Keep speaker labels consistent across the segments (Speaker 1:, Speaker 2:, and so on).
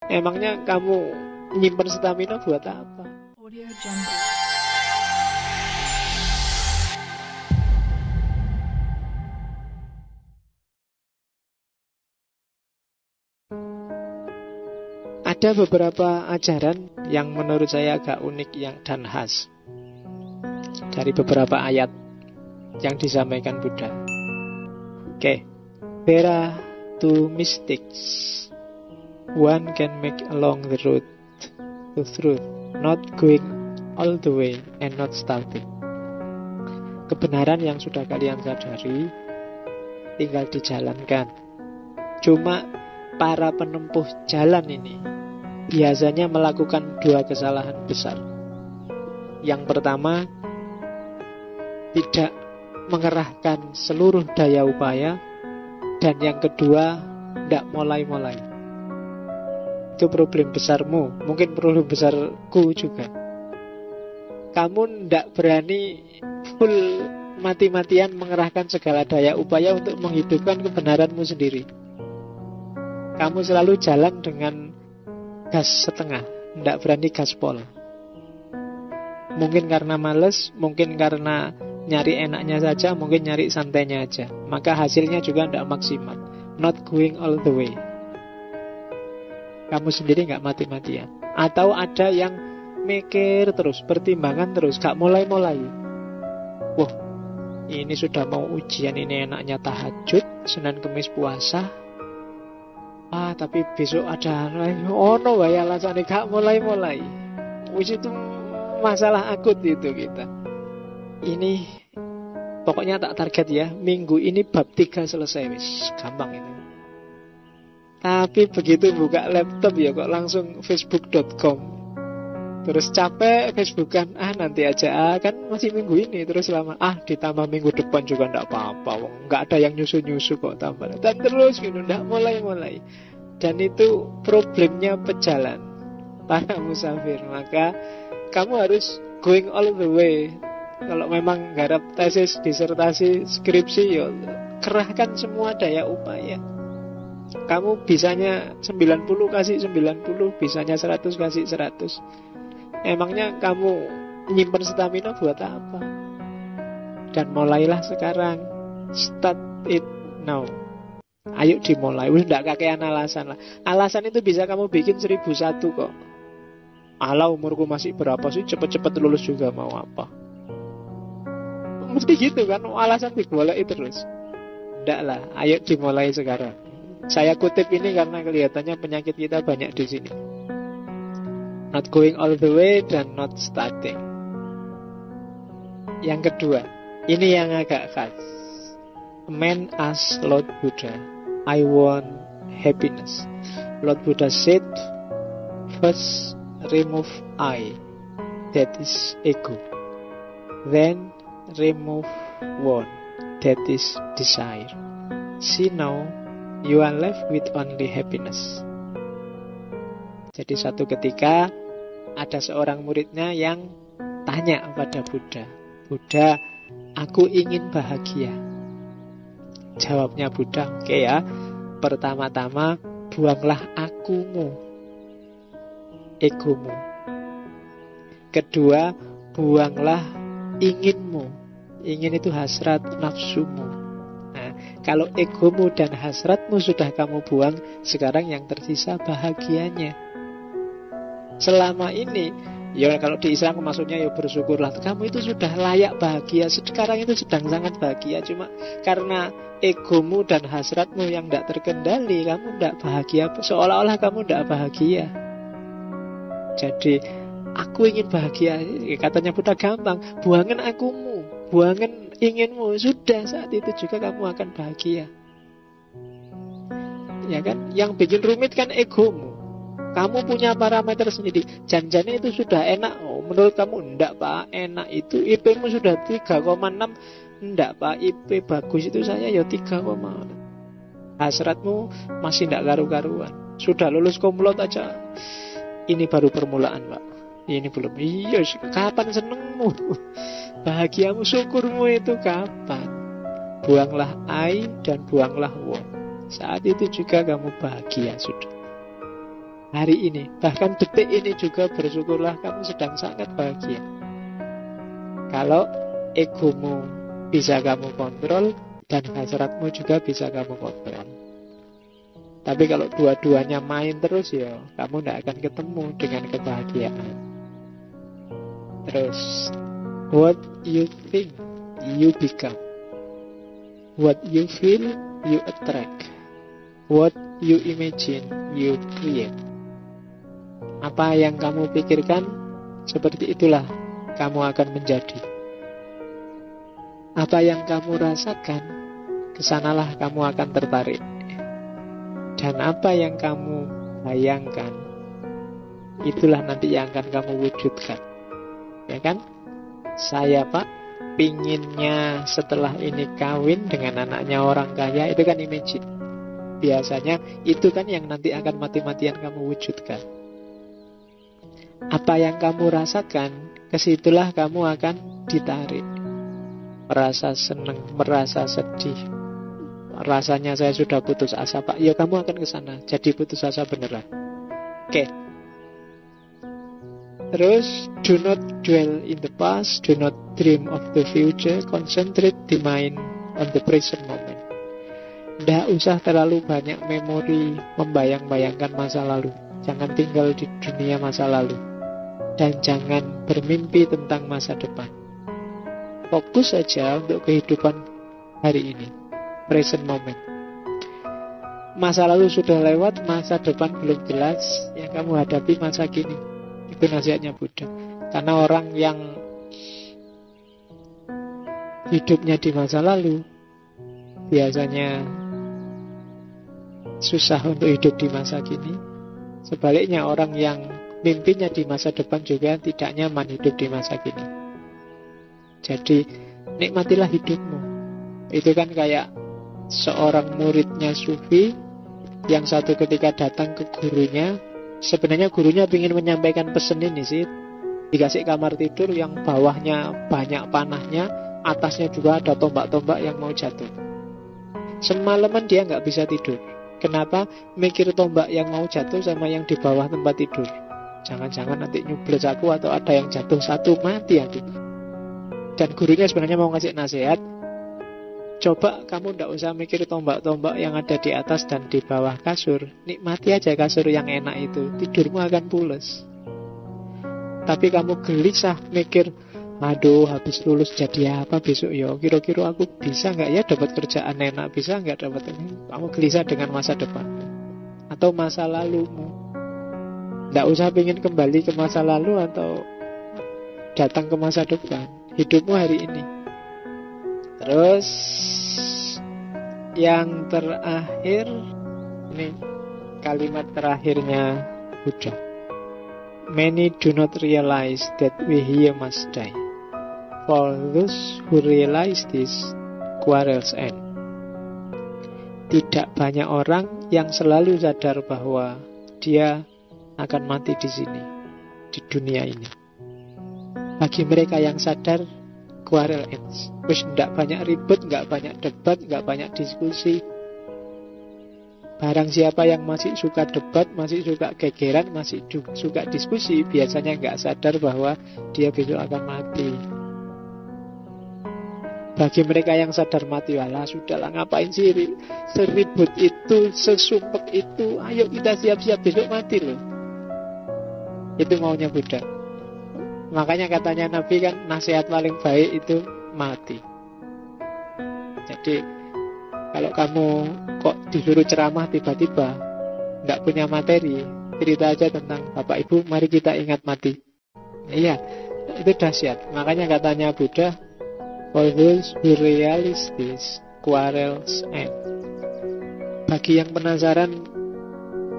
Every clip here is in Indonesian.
Speaker 1: Emangnya kamu nyimpen stamina buat apa?
Speaker 2: Audio Jungle.
Speaker 1: Ada beberapa ajaran yang menurut saya agak unik dan khas dari beberapa ayat yang disampaikan Buddha. Oke, there are two mistakes one can make along the road to truth, not going all the way and not starting. Kebenaran yang sudah kalian sadari tinggal dijalankan. Cuma para penempuh jalan ini biasanya melakukan dua kesalahan besar. Yang pertama, tidak mengerahkan seluruh daya upaya. Dan yang kedua, tidak mulai-mulai. Itu problem besarmu, mungkin problem besarku juga. Kamu tidak berani full mati-matian mengerahkan segala daya upaya untuk menghidupkan kebenaranmu sendiri. Kamu selalu jalan dengan gas setengah, tidak berani gaspol. Mungkin karena males, mungkin karena nyari enaknya saja, mungkin nyari santainya aja. Maka hasilnya juga tidak maksimal. Not going all the way. Kamu sendiri nggak mati-matian. Atau ada yang mikir terus, pertimbangan terus, gak mulai-mulai. Wah, ini sudah mau ujian, ini enaknya tahajud, Senin Kemis puasa. Tapi besok ada no wae alasane gak mulai-mulai. Wis itu masalah akut itu kita. Ini pokoknya tak target ya, minggu ini bab 3 selesai wis. Gampang itu. Tapi begitu buka laptop ya kok langsung facebook.com. Terus capek Facebookan, nanti aja, kan masih minggu ini. Terus lama, ditambah minggu depan juga ndak apa-apa, nggak ada yang nyusu-nyusu kok tambah. Dan terus gitu, ndak mulai-mulai. Dan itu problemnya pejalan, para musafir. Maka kamu harus going all the way. Kalau memang garap tesis, disertasi, skripsi, ya kerahkan semua daya upaya. Kamu bisanya 90 kasih 90, bisanya 100 kasih 100. Emangnya kamu nyimpen stamina buat apa? Dan mulailah sekarang. Start it now. Ayo dimulai. Udah kakean alasan lah. Alasan itu bisa kamu bikin 1001 kok. Ala umurku masih berapa sih, cepet-cepet lulus juga mau apa? Mesti gitu kan, alasan digoleki terus. Ndak lah, ayo dimulai sekarang. Saya kutip ini karena kelihatannya penyakit kita banyak di sini. Not going all the way dan not starting. Yang kedua, ini yang agak khas. A man asked Lord Buddha, I want happiness. Lord Buddha said, first remove I, that is ego. Then remove one, that is desire. See now, you are left with only happiness. Jadi suatu ketika ada seorang muridnya yang tanya pada Buddha, Buddha, aku ingin bahagia. Jawabnya Buddha, oke ya, pertama-tama buanglah akumu, egomu. Kedua, buanglah inginmu. Ingin itu hasrat nafsumu. Nah, kalau egomu dan hasratmu sudah kamu buang, sekarang yang tersisa bahagianya. Selama ini, ya kalau di Islam maksudnya ya bersyukurlah, kamu itu sudah layak bahagia. Sekarang itu sedang sangat bahagia. Cuma karena egomu dan hasratmu yang tidak terkendali, kamu tidak bahagia. Seolah-olah kamu tidak bahagia. Jadi aku ingin bahagia, katanya Buddha gampang. Buangin akumu, buangin inginmu. Sudah, saat itu juga kamu akan bahagia. Ya kan, yang bikin rumit kan egomu. Kamu punya parameter sendiri. Janjinya itu sudah enak. Menurut kamu enggak pak, enak itu IP-mu sudah 3,6. Enggak pak, IP bagus itu saya ya 3,6. Hasratmu masih enggak karu-karuan. Sudah lulus komplot aja. Ini baru permulaan pak. Ini belum. Iya, kapan senengmu? Bahagiamu, syukurmu itu kapan? Buanglah I dan buanglah one. Saat itu juga kamu bahagia sudah. hari ini, bahkan detik ini juga bersyukurlah kamu sedang sangat bahagia. Kalau egomu bisa kamu kontrol dan hasratmu juga bisa kamu kontrol. Tapi kalau dua-duanya main terus, ya kamu tidak akan ketemu dengan kebahagiaan. Terus, what you think, you become. What you feel, you attract. What you imagine, you create. Apa yang kamu pikirkan, seperti itulah kamu akan menjadi. Apa yang kamu rasakan, kesanalah kamu akan tertarik. Dan apa yang kamu bayangkan, itulah nanti yang akan kamu wujudkan. Ya kan? Saya Pak, pinginnya setelah ini kawin dengan anaknya orang kaya, itu kan imagine. Biasanya itu kan yang nanti akan mati-matian kamu wujudkan. Apa yang kamu rasakan, kesitulah kamu akan ditarik. Merasa senang, merasa sedih, rasanya saya sudah putus asa Pak, ya kamu akan ke sana, jadi putus asa beneran. Oke. Terus, do not dwell in the past, do not dream of the future, concentrate the mind on the present moment. Tidak usah terlalu banyak memori, membayang-bayangkan masa lalu. Jangan tinggal di dunia masa lalu. Dan jangan bermimpi tentang masa depan. Fokus saja untuk kehidupan hari ini, present moment. Masa lalu sudah lewat, masa depan belum jelas, yang kamu hadapi masa kini. Itu nasihatnya Buddha. Karena orang yang hidupnya di masa lalu biasanya susah untuk hidup di masa kini. Sebaliknya orang yang mimpinya di masa depan juga tidak nyaman hidup di masa kini. Jadi nikmatilah hidupmu. Itu kan kayak seorang muridnya Sufi yang satu ketika datang ke gurunya. Sebenarnya gurunya ingin menyampaikan pesan ini sih. Dikasih kamar tidur yang bawahnya banyak panahnya, atasnya juga ada tombak-tombak yang mau jatuh. Semalaman dia nggak bisa tidur. Kenapa? Mikir tombak yang mau jatuh sama yang di bawah tempat tidur. Jangan-jangan nanti nyubles aku atau ada yang jatuh satu, mati aku. Dan gurunya sebenarnya mau ngasih nasihat, coba kamu tidak usah mikir tombak-tombak yang ada di atas dan di bawah kasur. Nikmati aja kasur yang enak itu, tidurmu akan pules. Tapi kamu gelisah mikir, aduh habis lulus jadi apa besok ya, kira-kira aku bisa nggak ya dapat kerjaan enak, bisa nggak dapat ini. Kamu gelisah dengan masa depan atau masa lalumu. Tidak usah pengen kembali ke masa lalu atau datang ke masa depan. Hidupmu hari ini. Terus yang terakhir, ini kalimat terakhirnya Buddha. Many do not realize that we here must die. For those who realize this, quarrels end. Tidak banyak orang yang selalu sadar bahwa dia akan mati di sini, di dunia ini. Bagi mereka yang sadar, quarrel ends. Wis tidak banyak ribut, nggak banyak debat, nggak banyak diskusi. Barang siapa yang masih suka debat, masih suka gegeran, masih suka diskusi, biasanya nggak sadar bahwa dia besok akan mati. Bagi mereka yang sadar mati, walah sudahlah, ngapain sih seribut itu, sesumpek itu, ayo kita siap-siap besok mati loh. Itu maunya Buddha. Makanya katanya Nabi kan, nasihat paling baik itu mati. Jadi kalau kamu kok disuruh ceramah tiba-tiba nggak punya materi, cerita aja tentang Bapak Ibu, mari kita ingat mati. Iya, itu dahsyat. Makanya katanya Buddha, for those who realize this, quarrels end. Bagi yang penasaran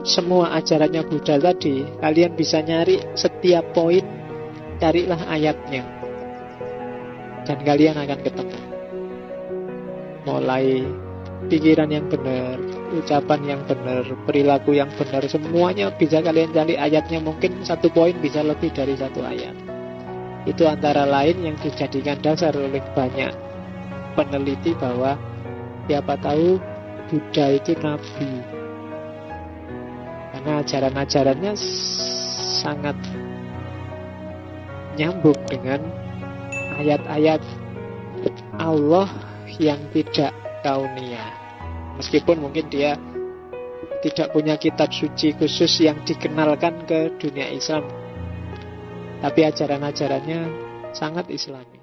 Speaker 1: semua ajarannya Buddha tadi, kalian bisa nyari setiap poin, carilah ayatnya, dan kalian akan ketemu. Mulai pikiran yang benar, ucapan yang benar, perilaku yang benar, semuanya bisa kalian cari ayatnya. Mungkin satu poin bisa lebih dari satu ayat. Itu antara lain yang dijadikan dasar oleh banyak peneliti bahwa siapa tahu Buddha itu nabi. karena ajaran-ajarannya sangat nyambung dengan ayat-ayat Allah yang tidak kauniyah. Meskipun mungkin dia tidak punya kitab suci khusus yang dikenalkan ke dunia Islam, tapi ajaran-ajarannya sangat Islami.